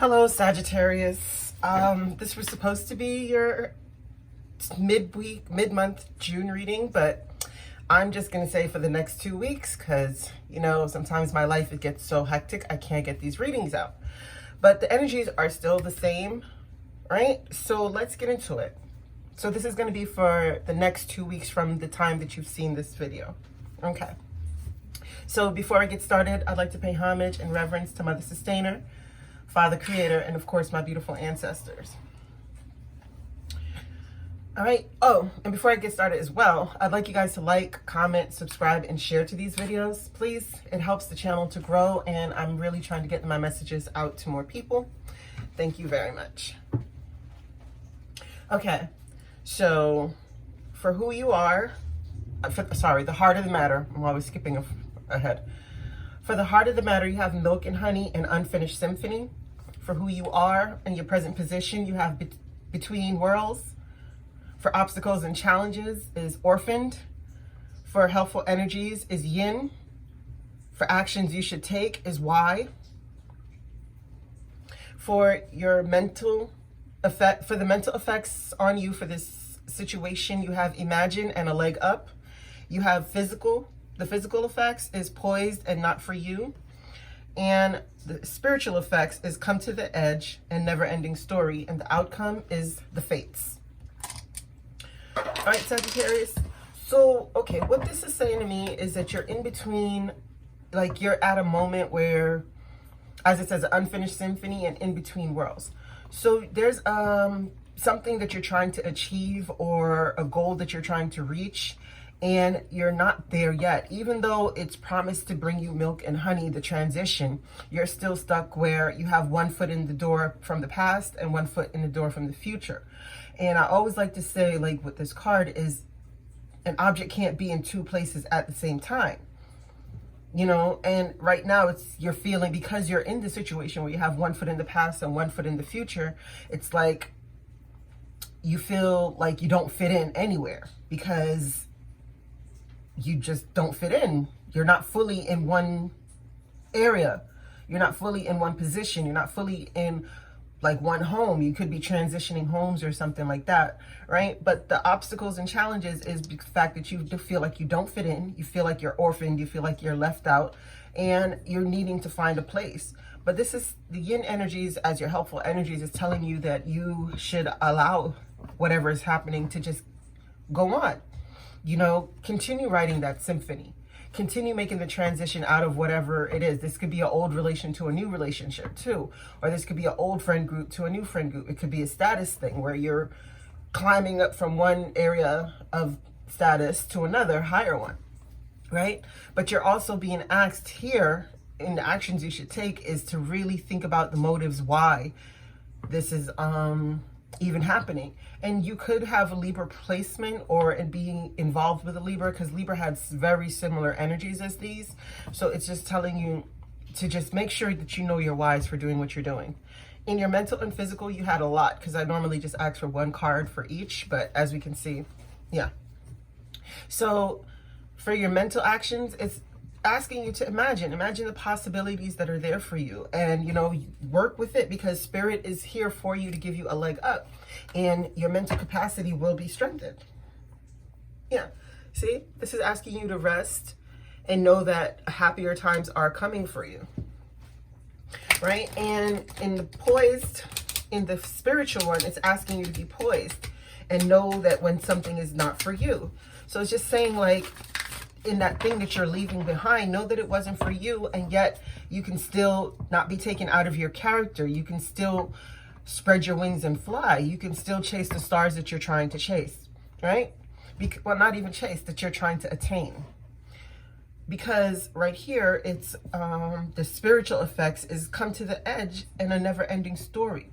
Hello, Sagittarius. This was supposed to be your mid-month June reading, but I'm just going to say for the next 2 weeks because, sometimes my life, it gets so hectic, I can't get these readings out. But the energies are still the same, right? So let's get into it. So this is going to be for the next 2 weeks from the time that you've seen this video. Okay. So before I get started, I'd like to pay homage and reverence to Mother Sustainer, Father Creator, and of course my beautiful ancestors. All right. Oh, and before I get started as well, I'd like you guys to like, comment, subscribe, and share to these videos, please. It helps the channel to grow, and I'm really trying to get my messages out to more people. Thank you very much. Okay, so for who you are, the heart of the matter, I'm always skipping ahead. For the heart of the matter, you have milk and honey and unfinished symphony. For who you are and your present position, you have between worlds. For obstacles and challenges is orphaned. For helpful energies is yin. For actions you should take is why. For your mental effect, for the mental effects on you for this situation, you have imagine and a leg up. You have physical. The physical effects is poised and not for you. And the spiritual effects is come to the edge and never ending story. And the outcome is the fates. All right, Sagittarius. So, okay, what this is saying to me is that you're in between, like you're at a moment where, as it says, an unfinished symphony and in between worlds. So there's something that you're trying to achieve or a goal that you're trying to reach, and you're not there yet. Even though it's promised to bring you milk and honey, the transition, you're still stuck where you have 1 foot in the door from the past and 1 foot in the door from the future. And I always like to say, like with this card, is an object can't be in 2 places at the same time. And right now you're feeling, because you're in the situation where you have 1 foot in the past and 1 foot in the future, it's like you feel like you don't fit in anywhere because you just don't fit in. You're not fully in one area. You're not fully in one position. You're not fully in like one home. You could be transitioning homes or something like that, right? But the obstacles and challenges is the fact that you feel like you don't fit in. You feel like you're orphaned. You feel like you're left out, and you're needing to find a place. But this is the yin energies, as your helpful energies, is telling you that you should allow whatever is happening to just go on. Continue writing that symphony. Continue making the transition out of whatever it is. This could be an old relation to a new relationship too. Or this could be an old friend group to a new friend group. It could be a status thing where you're climbing up from one area of status to another higher one, right? But you're also being asked here in the actions you should take is to really think about the motives why this is even happening. And you could have a Libra placement or being involved with a Libra, because Libra has very similar energies as these. So it's just telling you to just make sure that you know your whys for doing what you're doing. In your mental and physical, you had a lot, because I normally just ask for 1 card for each, but as we can see, yeah. So for your mental actions, it's asking you to imagine the possibilities that are there for you, and work with it, because spirit is here for you to give you a leg up, and your mental capacity will be strengthened. Yeah, see, this is asking you to rest and know that happier times are coming for you, right? And in the spiritual one, it's asking you to be poised and know that when something is not for you. So it's just saying, like, in that thing that you're leaving behind, know that it wasn't for you, and yet you can still not be taken out of your character. You can still spread your wings and fly. You can still chase the stars that you're trying to chase, right? Well, not even chase, that you're trying to attain. Because right here, it's the spiritual effects is come to the edge and a never-ending story,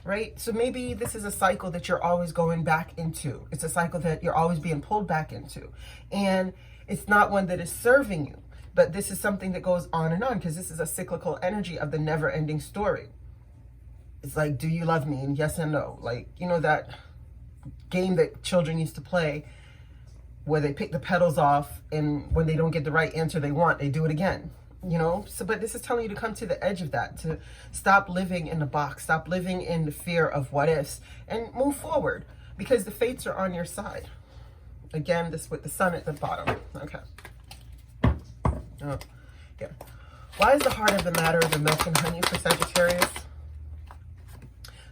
right? So maybe this is a cycle that you're always going back into. It's a cycle that you're always being pulled back into. And it's not one that is serving you, but this is something that goes on and on, because this is a cyclical energy of the never-ending story. It's like, do you love me? And yes and no. Like, that game that children used to play where they pick the petals off, and when they don't get the right answer they want, they do it again, you know. So, but this is telling you to come to the edge of that, to stop living in the box, stop living in the fear of what ifs, and move forward, because the fates are on your side. Again, this with the sun at the bottom. Okay. Oh, yeah. Why is the heart of the matter the milk and honey for Sagittarius?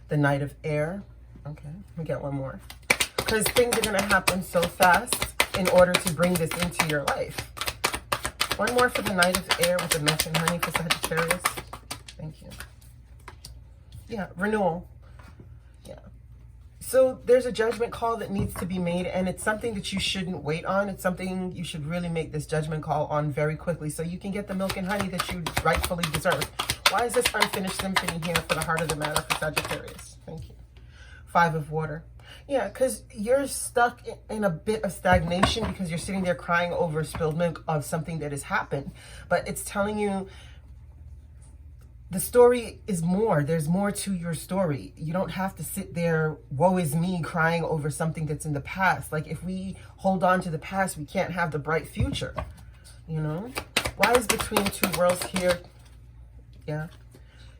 The Knight of Air. Okay, let me get one more. Because things are going to happen so fast in order to bring this into your life. One more for the Knight of Air with the milk and honey for Sagittarius. Thank you. Yeah, renewal. Yeah. So there's a judgment call that needs to be made, and it's something that you shouldn't wait on. It's something you should really make this judgment call on very quickly so you can get the milk and honey that you rightfully deserve. Why is this unfinished symphony here for the heart of the matter for Sagittarius? Thank you. Five of Water. Yeah, because you're stuck in a bit of stagnation because you're sitting there crying over spilled milk of something that has happened. But it's telling you the story is more. There's more to your story. You don't have to sit there, woe is me, crying over something that's in the past. Like, if we hold on to the past, we can't have the bright future, you know? Why is between two worlds here? Yeah.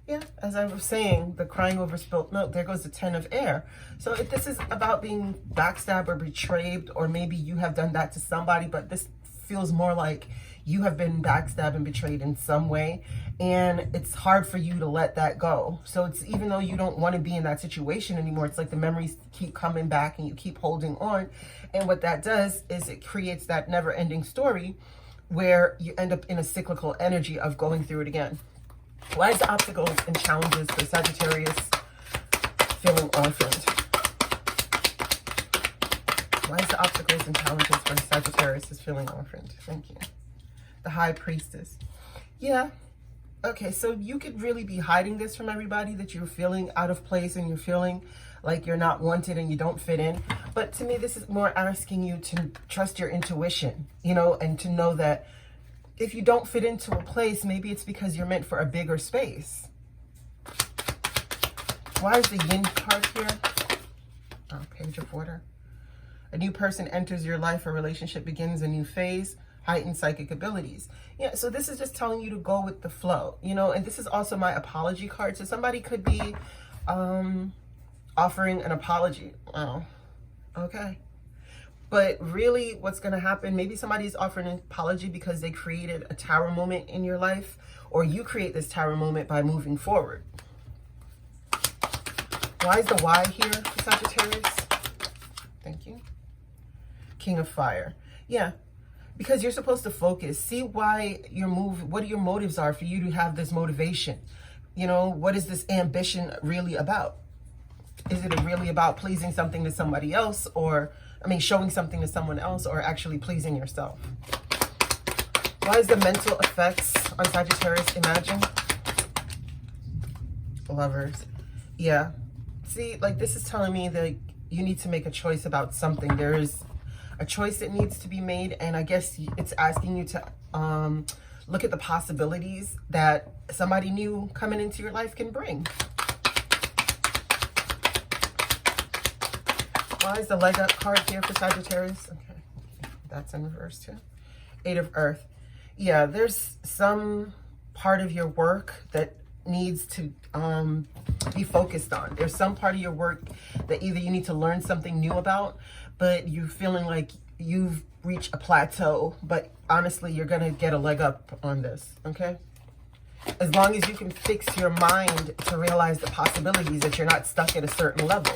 Yeah, as I was saying, the crying over spilt milk, there goes the Ten of Air. So if this is about being backstabbed or betrayed, or maybe you have done that to somebody, but this feels more like you have been backstabbed and betrayed in some way, and it's hard for you to let that go. So it's, even though you don't want to be in that situation anymore, it's like the memories keep coming back and you keep holding on. And what that does is it creates that never-ending story where you end up in a cyclical energy of going through it again. Why is the obstacles and challenges for Sagittarius feeling orphaned? Why is the obstacles and challenges for Sagittarius is feeling orphaned? Thank you. The High Priestess. Yeah. Okay, so you could really be hiding this from everybody, that you're feeling out of place and you're feeling like you're not wanted and you don't fit in. But to me, this is more asking you to trust your intuition, you know, and to know that if you don't fit into a place, maybe it's because you're meant for a bigger space. Why is the Yin card here? Oh, Page of Water. A new person enters your life, a relationship begins a new phase, heightened psychic abilities. Yeah, so this is just telling you to go with the flow, you know, and this is also my apology card. So somebody could be offering an apology. Oh, okay. But really what's going to happen, maybe somebody's offering an apology because they created a tower moment in your life, or you create this tower moment by moving forward. Why is the Y here for Sagittarius? Thank you. King of Fire. Yeah, because you're supposed to focus. See why your move, what your motives are for you to have this motivation. You know, what is this ambition really about? Is it really about pleasing something to somebody else, or showing something to someone else, or actually pleasing yourself? Why is the mental effects on Sagittarius imagine? Lovers. Yeah. See, like, this is telling me that you need to make a choice about something. There is a choice that needs to be made, and I guess it's asking you to look at the possibilities that somebody new coming into your life can bring. Why is the leg up card here for Sagittarius? Okay, that's in reverse too. Eight of Earth. Yeah, there's some part of your work that needs to be focused on. There's some part of your work that either you need to learn something new about, but you're feeling like you've reached a plateau, but honestly, you're gonna get a leg up on this, okay? As long as you can fix your mind to realize the possibilities, that you're not stuck at a certain level.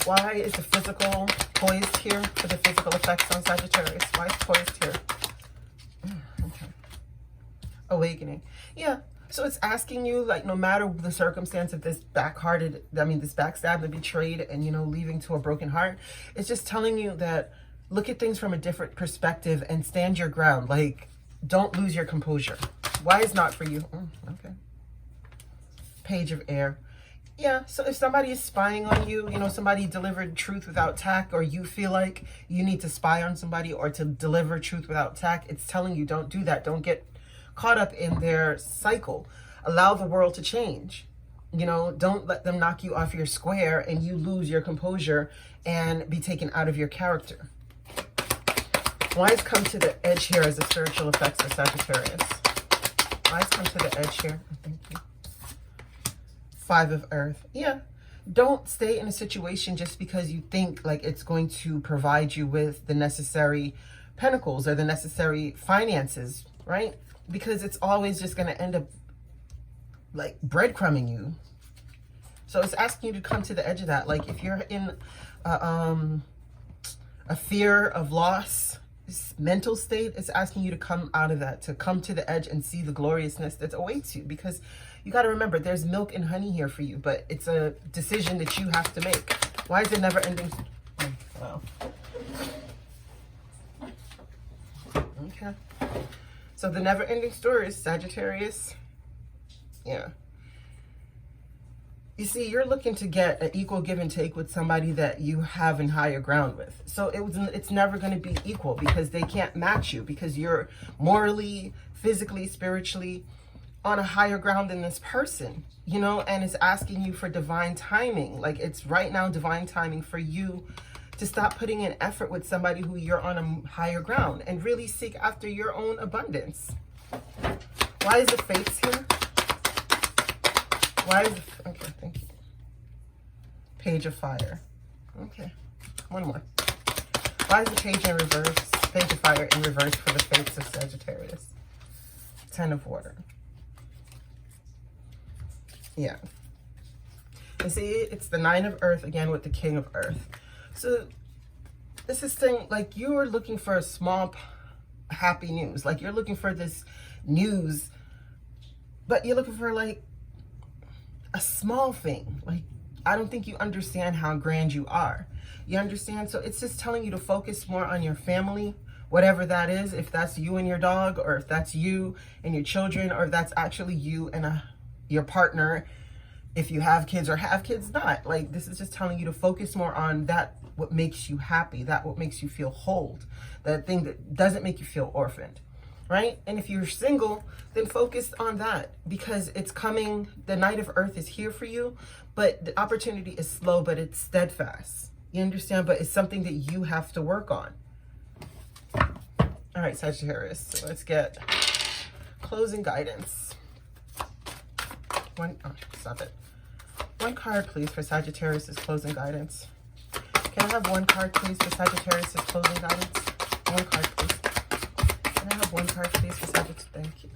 Why is the physical poised here for the physical effects on Sagittarius? Why is poised here? Okay. Awakening. Yeah. So it's asking you, like, no matter the circumstance of this this backstab, the betrayed, and, you know, leaving to a broken heart, it's just telling you that look at things from a different perspective and stand your ground. Like, don't lose your composure. Why is not for you? Okay. Page of Air. Yeah, so if somebody is spying on you, you know, somebody delivered truth without tact, or you feel like you need to spy on somebody or to deliver truth without tact, it's telling you don't do that. Don't get caught up in their cycle. Allow the world to change. You know, don't let them knock you off your square and you lose your composure and be taken out of your character. Why has come to the edge here as a spiritual effects for Sagittarius? Wise come to the edge here. Thank you. Five of Earth. Yeah. Don't stay in a situation just because you think like it's going to provide you with the necessary pentacles or the necessary finances, right? Because it's always just going to end up like breadcrumbing you. So it's asking you to come to the edge of that. Like if you're in a fear of loss, mental state, it's asking you to come out of that, to come to the edge and see the gloriousness that awaits you. Because you got to remember, there's milk and honey here for you, but it's a decision that you have to make. Why is it never ending? Wow. Okay. So the never ending story is Sagittarius. Yeah. You see, you're looking to get an equal give and take with somebody that you have in higher ground with. So it's never going to be equal because they can't match you, because you're morally, physically, spiritually on a higher ground than this person, you know, and it's asking you for divine timing. Like it's right now divine timing for you to stop putting in effort with somebody who you're on a higher ground and really seek after your own abundance. Why is the Fates here? Why is the, okay, thank you. Page of Fire. Okay, one more. Why is the Page in reverse? Page of Fire in reverse for the Fates of Sagittarius. Ten of Water. Yeah. You see, it's the Nine of Earth again with the King of Earth. So this is saying like you're looking for a small happy news. Like you're looking for this news, but you're looking for like a small thing. Like, I don't think you understand how grand you are. You understand? So it's just telling you to focus more on your family, whatever that is, if that's you and your dog, or if that's you and your children, or if that's actually you and your partner, if you have kids or have kids not. Like, this is just telling you to focus more on that, what makes you happy, that what makes you feel whole, that thing that doesn't make you feel orphaned. Right? And if you're single, then focus on that, because it's coming. The Knight of Earth is here for you, but the opportunity is slow, but it's steadfast. You understand? But it's something that you have to work on. All right, Sagittarius. So let's get closing guidance. Stop it. One card, please, for Sagittarius' closing guidance. Can I have one card, please, for Sagittarius' closing guidance? One card, please. Can I have one card, please, for Sagittarius? Thank you.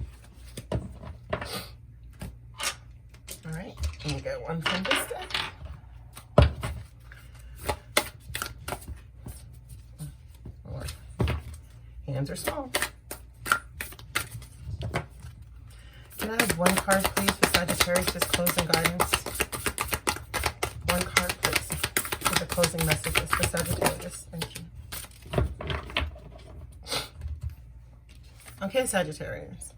All right, let me get one from this deck. Lord. Hands are small. Can I have one card, please, for Sagittarius' closing guidance? One card, please, for the closing messages for Sagittarius. Thank you. Okay, Sagittarius.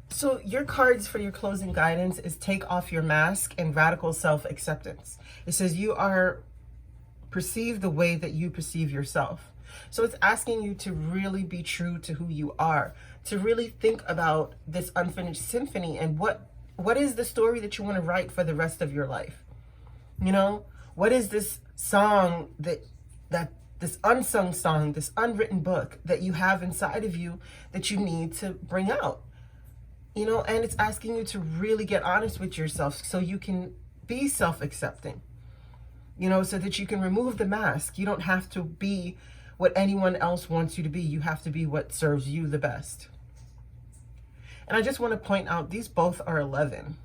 So your cards for your closing guidance is Take Off Your Mask and Radical Self-Acceptance. It says you are perceived the way that you perceive yourself. So it's asking you to really be true to who you are, to really think about this unfinished symphony and what is the story that you want to write for the rest of your life. You know, what is this song that this unsung song, this unwritten book that you have inside of you that you need to bring out, you know, and it's asking you to really get honest with yourself so you can be self-accepting, you know, so that you can remove the mask. You don't have to be what anyone else wants you to be. You have to be what serves you the best. And I just want to point out, these both are 11,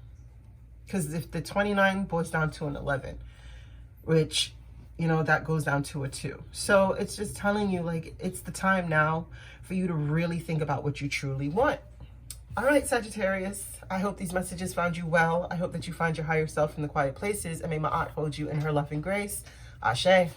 because if the 29 boils down to an 11, which, you know, that goes down to a 2. So it's just telling you, like, it's the time now for you to really think about what you truly want. All right, Sagittarius, I hope these messages found you well. I hope that you find your higher self in the quiet places, and may my aunt hold you in her loving grace. Ashe.